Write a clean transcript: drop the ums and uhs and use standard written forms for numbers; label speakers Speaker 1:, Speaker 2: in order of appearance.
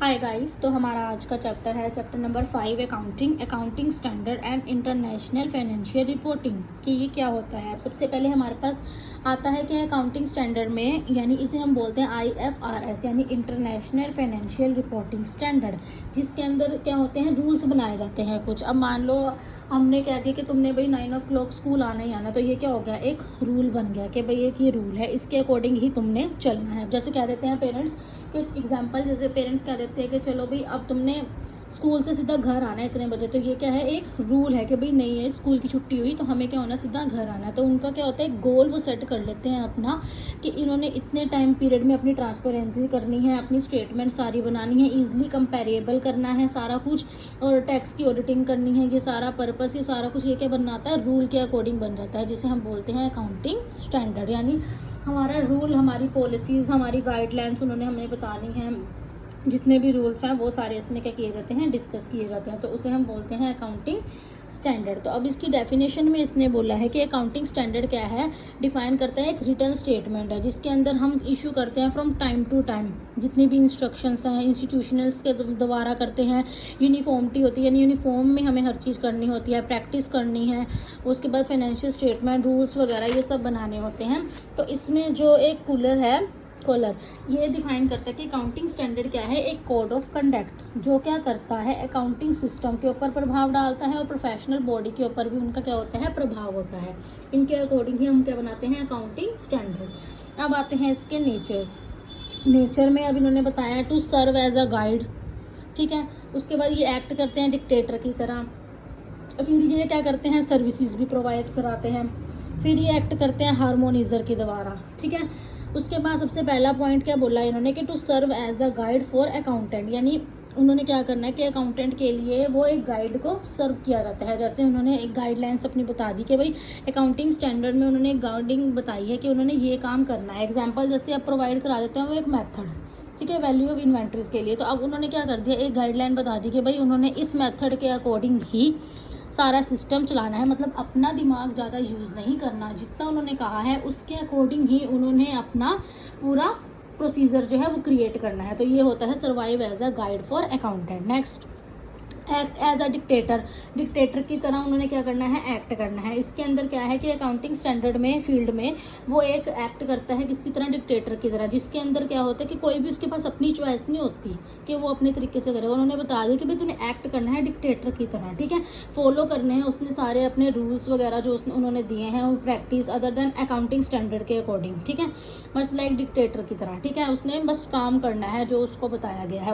Speaker 1: Hi guys, तो हमारा आज का चैप्टर है chapter number 5 accounting standard and international financial reporting. कि ये क्या होता है। सबसे पहले हमारे पास आता है कि अकाउंटिंग स्टैंडर्ड में यानी इसे हम बोलते हैं IFRS यानी इंटरनेशनल फाइनेंशियल रिपोर्टिंग स्टैंडर्ड, जिसके अंदर क्या होते हैं, रूल्स बनाए जाते हैं कुछ। अब मान लो हमने कह दिया कि तुमने भाई 9 o'clock स्कूल आना ही आना, तो ये क्या हो गया, एक रूल बन गया कि भाई एक ये रूल है, इसके अकॉर्डिंग ही तुमने चलना है। जैसे कह देते हैं पेरेंट्स कि एग्जाम्पल, जैसे पेरेंट्स कह देते हैं कि चलो भाई अब तुमने स्कूल से सीधा घर आना है इतने बजे, तो ये क्या है, एक रूल है कि भाई नहीं है, स्कूल की छुट्टी हुई तो हमें क्या होना, सीधा घर आना है। तो उनका क्या होता है, गोल वो सेट कर लेते हैं अपना कि इन्होंने इतने टाइम पीरियड में अपनी ट्रांसपेरेंसी करनी है, अपनी स्टेटमेंट सारी बनानी है, ईजिली कंपेरेबल करना है सारा कुछ, और टैक्स की ऑडिटिंग करनी है। ये सारा पर्पस, ये सारा कुछ ये क्या बनाता है, रूल के अकॉर्डिंग बन जाता है, जिसे हम बोलते हैं अकाउंटिंग स्टैंडर्ड। यानी हमारा रूल, हमारी पॉलिसीज़, हमारी गाइडलाइंस उन्होंने हमें बतानी है। जितने भी रूल्स हैं वो सारे इसमें क्या किए जाते हैं, डिस्कस किए जाते हैं, तो उसे हम बोलते हैं अकाउंटिंग स्टैंडर्ड। तो अब इसकी डेफिनेशन में इसने बोला है कि अकाउंटिंग स्टैंडर्ड क्या है, डिफाइन करता है एक रिटर्न स्टेटमेंट है जिसके अंदर हम इशू करते हैं फ्रॉम टाइम टू टाइम, जितनी भी इंस्ट्रक्शंस हैं इंस्टीट्यूशनल्स के द्वारा करते हैं। यूनिफॉर्मिटी होती है, यानी यूनिफॉर्म में हमें हर चीज़ करनी होती है, प्रैक्टिस करनी है। उसके बाद फाइनेंशियल स्टेटमेंट, रूल्स वगैरह ये सब बनाने होते हैं। तो इसमें जो एक कॉलर ये डिफाइन करता है कि अकाउंटिंग स्टैंडर्ड क्या है, एक कोड ऑफ कंडक्ट जो क्या करता है, अकाउंटिंग सिस्टम के ऊपर प्रभाव डालता है और प्रोफेशनल बॉडी के ऊपर भी उनका क्या होता है, प्रभाव होता है। इनके अकॉर्डिंग ही हम क्या बनाते हैं, अकाउंटिंग स्टैंडर्ड। अब आते हैं इसके नेचर में अब इन्होंने बताया to serve as a guide, ठीक है। उसके बाद ये एक्ट करते हैं डिक्टेटर की तरह, फिर ये क्या करते हैं, सर्विसेज भी प्रोवाइड कराते हैं, फिर ये एक्ट करते हैं हार्मोनाइजर के द्वारा, ठीक है। उसके बाद सबसे पहला पॉइंट क्या बोला इन्होंने कि to serve as a guide for accountant, यानी उन्होंने क्या करना है कि अकाउंटेंट के लिए वो एक गाइड को सर्व किया जाता है। जैसे उन्होंने एक गाइडलाइंस अपनी बता दी कि भाई अकाउंटिंग स्टैंडर्ड में उन्होंने एक गाइडिंग बताई है कि उन्होंने ये काम करना है। एग्जाम्पल जैसे आप प्रोवाइड करा देते हैं वो एक मेथड, ठीक है, वैल्यू ऑफ इन्वेंट्रीज के लिए। तो अब उन्होंने क्या कर दिया, एक गाइडलाइन बता दी कि भाई उन्होंने इस मेथड के अकॉर्डिंग ही सारा सिस्टम चलाना है, मतलब अपना दिमाग ज़्यादा यूज़ नहीं करना, जितना उन्होंने कहा है उसके अकॉर्डिंग ही उन्होंने अपना पूरा प्रोसीजर जो है वो क्रिएट करना है। तो ये होता है survive as a guide for accountant. Next, act as a dictator की तरह उन्होंने क्या करना है, एक्ट करना है। इसके अंदर क्या है कि अकाउंटिंग स्टैंडर्ड में फील्ड में वो एक एक्ट करता है किसकी तरह, डिक्टेटर की तरह, जिसके अंदर क्या होता है कि कोई भी उसके पास अपनी चॉइस नहीं होती कि वो अपने तरीके से करेगा। उन्होंने बता दिया कि भाई तूने एक्ट करना है डिक्टेटर की तरह, ठीक है, फॉलो करने हैं उसने सारे अपने रूल्स वगैरह जो उन्होंने दिए हैं वो practice other than accounting standard के अकॉर्डिंग, ठीक है, मस्ट लाइक डिक्टेटर की तरह, ठीक है। उसने बस काम करना है जो उसको बताया गया है।